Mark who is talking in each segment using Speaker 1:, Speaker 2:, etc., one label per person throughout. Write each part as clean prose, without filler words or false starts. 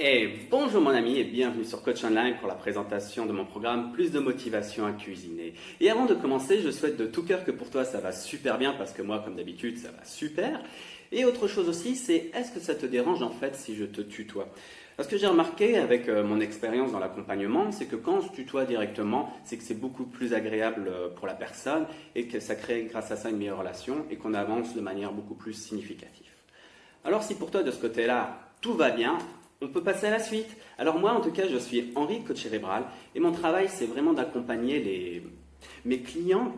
Speaker 1: Et bonjour mon ami et bienvenue sur Coach Online pour la présentation de mon programme Plus de motivation à cuisiner. Et avant de commencer, je souhaite de tout cœur que pour toi ça va super bien parce que moi comme d'habitude ça va super. Et autre chose aussi, c'est est-ce que ça te dérange en fait si je te tutoie? Parce que j'ai remarqué avec mon expérience dans l'accompagnement, c'est que quand on se tutoie directement, c'est que c'est beaucoup plus agréable pour la personne et que ça crée grâce à ça une meilleure relation et qu'on avance de manière beaucoup plus significative. Alors si pour toi de ce côté-là tout va bien, on peut passer à la suite. Alors moi, en tout cas, je suis Henri, coach cérébral, et mon travail, c'est vraiment d'accompagner mes clients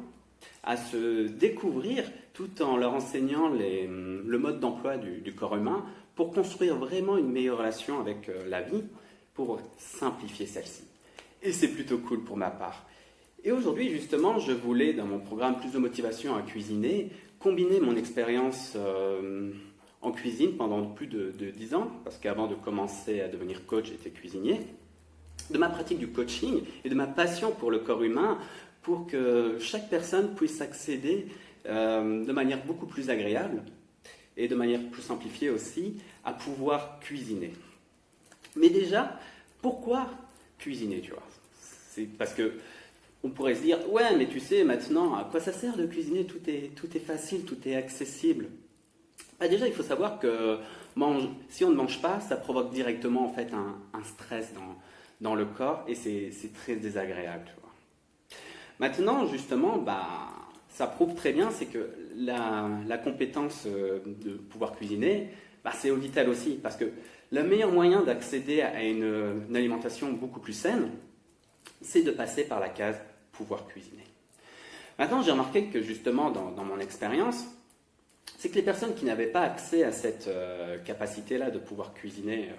Speaker 1: à se découvrir tout en leur enseignant le mode d'emploi du corps humain pour construire vraiment une meilleure relation avec la vie, pour simplifier celle-ci. Et c'est plutôt cool pour ma part. Et aujourd'hui, justement, je voulais, dans mon programme Plus de motivation à cuisiner, combiner mon expérience en cuisine pendant plus de 10 ans, parce qu'avant de commencer à devenir coach, j'étais cuisinier, de ma pratique du coaching et de ma passion pour le corps humain, pour que chaque personne puisse accéder de manière beaucoup plus agréable et de manière plus simplifiée aussi à pouvoir cuisiner. Mais déjà, pourquoi cuisiner, tu vois? C'est parce que on pourrait se dire, ouais, mais tu sais, maintenant, à quoi ça sert de cuisiner? Tout est facile, tout est accessible. Déjà, il faut savoir que si on ne mange pas, ça provoque directement en fait un stress dans le corps et c'est très désagréable. Tu vois. Maintenant, justement, ça prouve très bien, c'est que la compétence de pouvoir cuisiner, c'est vital aussi parce que le meilleur moyen d'accéder à une alimentation beaucoup plus saine, c'est de passer par la case pouvoir cuisiner. Maintenant, j'ai remarqué que justement dans mon expérience, c'est que les personnes qui n'avaient pas accès à cette capacité-là de pouvoir cuisiner,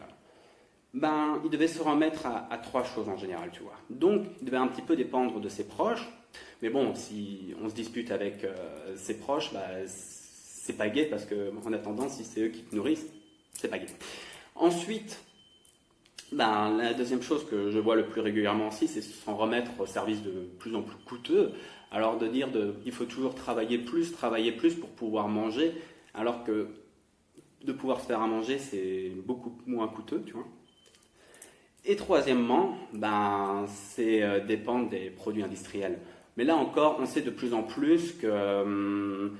Speaker 1: ils devaient se remettre à trois choses en général, tu vois. Donc, ils devaient un petit peu dépendre de ses proches. Mais bon, si on se dispute avec ses proches, c'est pas gai parce qu'en attendant, si c'est eux qui te nourrissent, c'est pas gai. Ensuite, la deuxième chose que je vois le plus régulièrement aussi, c'est s'en remettre au service de plus en plus coûteux. Alors de dire il faut toujours travailler plus pour pouvoir manger, alors que de pouvoir se faire à manger, c'est beaucoup moins coûteux, tu vois. Et troisièmement, c'est dépendre des produits industriels. Mais là encore, on sait de plus en plus que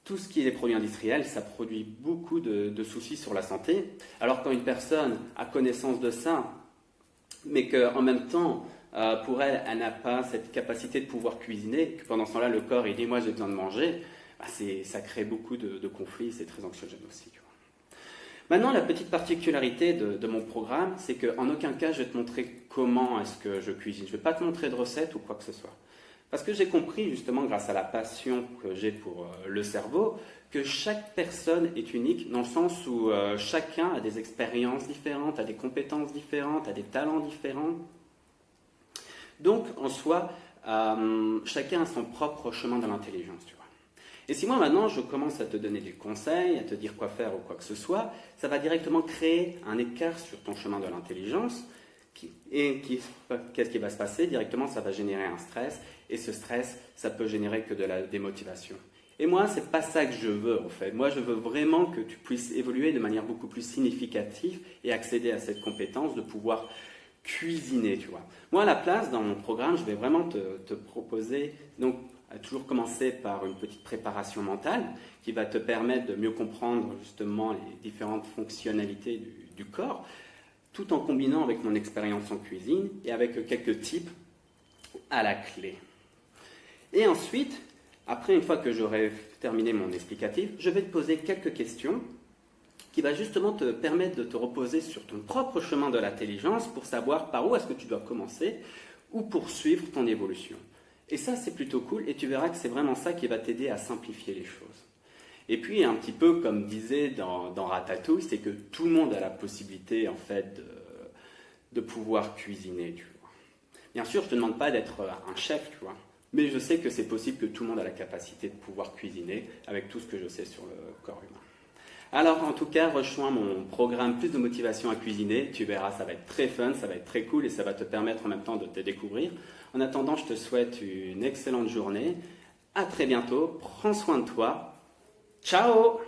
Speaker 1: tout ce qui est des produits industriels, ça produit beaucoup de soucis sur la santé. Alors quand une personne a connaissance de ça, mais qu'en même temps, pour elle, elle n'a pas cette capacité de pouvoir cuisiner, que pendant ce temps-là, le corps, il dit « moi j'ai besoin de manger », ça crée beaucoup de conflits, c'est très anxiogène aussi. Tu vois. Maintenant, la petite particularité de mon programme, c'est qu'en aucun cas, je vais te montrer comment est-ce que je cuisine. Je ne vais pas te montrer de recette ou quoi que ce soit. Parce que j'ai compris, justement, grâce à la passion que j'ai pour le cerveau, que chaque personne est unique dans le sens où chacun a des expériences différentes, a des compétences différentes, a des talents différents. Donc, en soi, chacun a son propre chemin de l'intelligence, tu vois. Et si moi, maintenant, je commence à te donner des conseils, à te dire quoi faire ou quoi que ce soit, ça va directement créer un écart sur ton chemin de l'intelligence. Qu'est-ce qui va se passer? Directement, ça va générer un stress. Et ce stress, ça peut générer que de la démotivation. Et moi, c'est pas ça que je veux, en fait. Moi, je veux vraiment que tu puisses évoluer de manière beaucoup plus significative et accéder à cette compétence de pouvoir cuisiner, tu vois. Moi, à la place, dans mon programme, je vais vraiment te proposer, donc, à toujours commencer par une petite préparation mentale qui va te permettre de mieux comprendre, justement, les différentes fonctionnalités du corps, tout en combinant avec mon expérience en cuisine et avec quelques tips à la clé. Et ensuite, après, une fois que j'aurai terminé mon explicatif, je vais te poser quelques questions qui va justement te permettre de te reposer sur ton propre chemin de l'intelligence pour savoir par où est-ce que tu dois commencer ou poursuivre ton évolution. Et ça, c'est plutôt cool et tu verras que c'est vraiment ça qui va t'aider à simplifier les choses. Et puis, un petit peu comme disait dans Ratatouille, c'est que tout le monde a la possibilité, en fait, de pouvoir cuisiner, tu vois. Bien sûr, je ne te demande pas d'être un chef, tu vois. Mais je sais que c'est possible que tout le monde a la capacité de pouvoir cuisiner avec tout ce que je sais sur le corps humain. Alors, en tout cas, rejoins mon programme Plus de motivation à cuisiner. Tu verras, ça va être très fun, ça va être très cool et ça va te permettre en même temps de te découvrir. En attendant, je te souhaite une excellente journée. À très bientôt. Prends soin de toi. Ciao!